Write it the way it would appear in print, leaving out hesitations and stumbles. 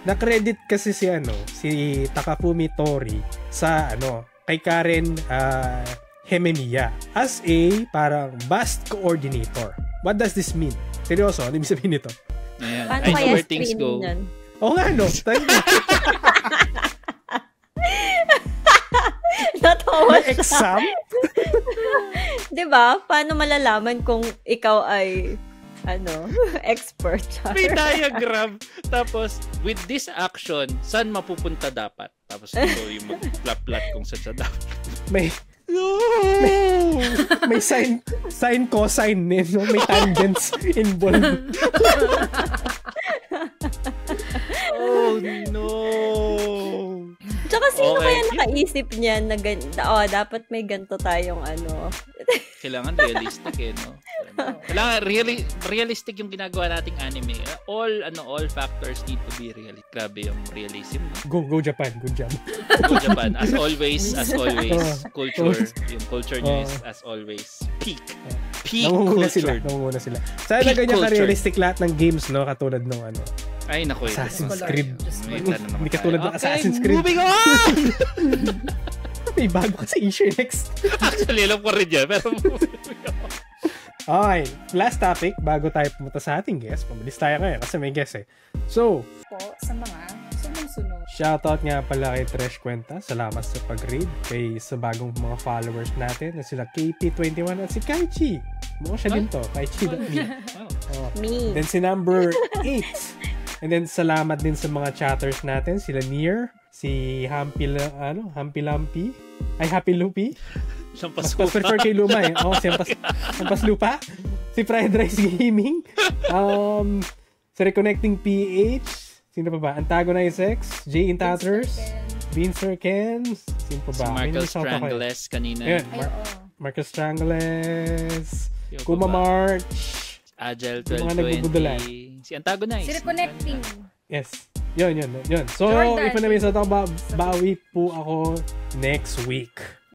Na-credit kasi si Takafumi Tori sa kay Karen Hememiya as a parang bust coordinator. What does this mean? Seryoso, ano ibig sabihin nito? Ayan. Paano I know kaya where things go. screening yan? Oo nga, no? Natawa May exam? Diba? Paano malalaman kung ikaw ay expert? May diagram. Tapos, with this action, saan mapupunta dapat? Tapos ito yung mag-plot kung saan siya dapat. May sine cosine no? May tangents involved. Oh no. Tsaka sino kaya nakaisip niyan na dapat may ganito tayong Kailangan realistic no? Kailangan realistic yung ginagawa nating anime. All factors need to be realistic. Grabe yung realism. No? Go Japan, good job. Go Japan. As always. Culture. Yung culture niya is as always. Peak culture. Namumuna sila. Sana ganyan ka-realistic lahat ng games, no? Katulad nung Ay, naku. Assassin's Creed. Hindi katulad ng Assassin's Creed. Moving on! May bago kasi issue next. Actually, alam ko rin yan. Pero okay, last topic bago tayo pumunta sa ating guest. Pabilis tayo ngayon kasi may guest So, po sa mga sunod-sunod. Shoutout nga pala kay Tresh Cuenta. Salamat sa pag-read. Sa bagong mga followers natin na sila KP21 at si Kaichi. Mukha siya din to. Kaichi.me. Me. Then si number 8. And then salamat din sa mga chatters natin. Sila Nier, si Happy Lumpy. Mas prefer kay Luma si Hampas Lupa. Si Fried Rice Gaming. Si Reconnecting PH. Sino pa ba? Antagonize X, J in Tatters, Vincer Ken. Sino pa ba? Si Marcus Strangles kanina. Ayan, Marcus Strangles, Kuma March, Agile mga nagbubudulan. 1220. Si Antagonize. Si Reconnecting. Yes. Yun. So, Jordan. if na may bawi po ako next week.